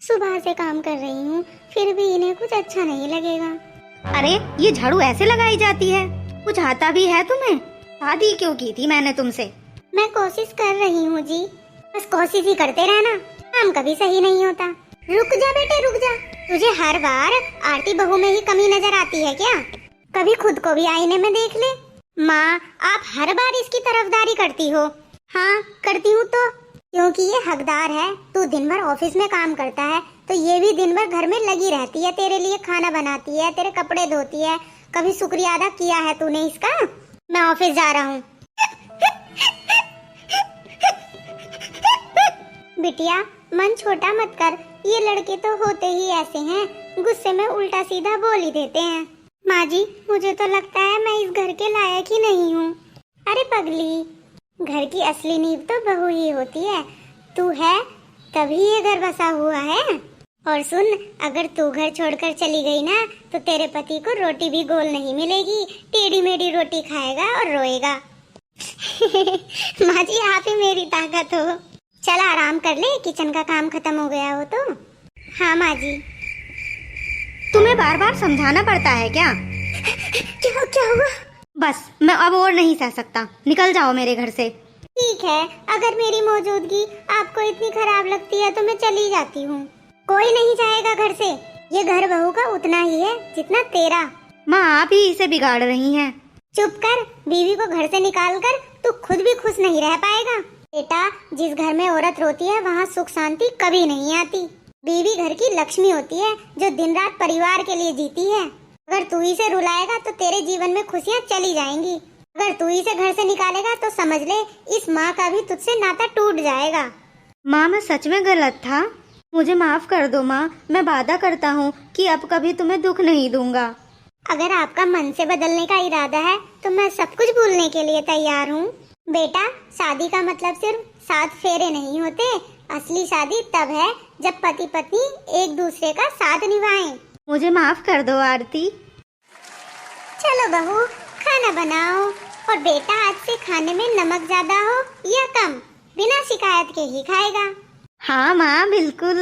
सुबह से काम कर रही हूँ, फिर भी इन्हें कुछ अच्छा नहीं लगेगा। अरे ये झाड़ू ऐसे लगाई जाती है? कुछ आता भी है तुम्हें? शादी क्यों की थी मैंने तुमसे? मैं कोशिश कर रही हूँ जी, बस कोशिश ही करते रहना, काम कभी सही नहीं होता। रुक जा बेटे रुक जा, तुझे हर बार आरती बहू में ही कमी नजर आती है क्या? कभी खुद को भी आईने में देख ले। माँ, आप हर बार इसकी तरफदारी करती हो। हाँ करती हूँ तो, क्योंकि ये हकदार है। तू दिन भर ऑफिस में काम करता है तो ये भी दिन भर घर में लगी रहती है, तेरे लिए खाना बनाती है, तेरे कपड़े धोती है। कभी शुक्रिया अदा किया है तूने इसका? मैं ऑफिस जा रहा हूँ। बिटिया मन छोटा मत कर, ये लड़के तो होते ही ऐसे हैं, गुस्से में उल्टा सीधा बोल ही देते हैं। माँ जी, मुझे तो लगता है मैं इस घर के लायक ही नहीं हूँ। अरे पगली, घर की असली नींव तो बहू ही होती है। तू है तभी ये घर बसा हुआ है। और सुन, अगर तू घर छोड़कर चली गई ना तो तेरे पति को रोटी भी गोल नहीं मिलेगी, टेढ़ी मेढ़ी रोटी खाएगा और रोएगा। माँ जी, आप ही मेरी ताकत हो। चल आराम कर ले, किचन का काम खत्म हो गया हो तो। हाँ माँ जी। तुम्हें बार बार समझाना पड़ता है क्या? क्या हुआ? बस मैं अब और नहीं सह सकता, निकल जाओ मेरे घर से। ठीक है, अगर मेरी मौजूदगी आपको इतनी खराब लगती है तो मैं चली जाती हूँ। कोई नहीं जाएगा घर से, ये घर बहू का उतना ही है जितना तेरा। माँ, आप ही इसे बिगाड़ रही हैं। चुप कर, बीवी को घर से निकाल कर तू खुद भी खुश नहीं रह पाएगा। बेटा, जिस घर में औरत रोती है वहाँ सुख शांति कभी नहीं आती। बीवी घर की लक्ष्मी होती है जो दिन रात परिवार के लिए जीती है। अगर तू ही से रुलाएगा तो तेरे जीवन में खुशियाँ चली जाएंगी। अगर तू ही से घर से निकालेगा तो समझ ले इस माँ का भी तुझसे नाता टूट जाएगा। माँ, मैं सच में गलत था, मुझे माफ कर दो माँ। मैं वादा करता हूँ कि अब कभी तुम्हें दुख नहीं दूंगा। अगर आपका मन से बदलने का इरादा है तो मैं सब कुछ भूलने के लिए तैयार हूँ। बेटा, शादी का मतलब सिर्फ 7 फेरे नहीं होते। असली शादी तब है जब पति पत्नी एक दूसरे का साथ निभाएं। मुझे माफ कर दो आरती। चलो बहू, खाना बनाओ। और बेटा, आज से खाने में नमक ज्यादा हो या कम, बिना शिकायत के ही खाएगा। हाँ माँ, बिल्कुल।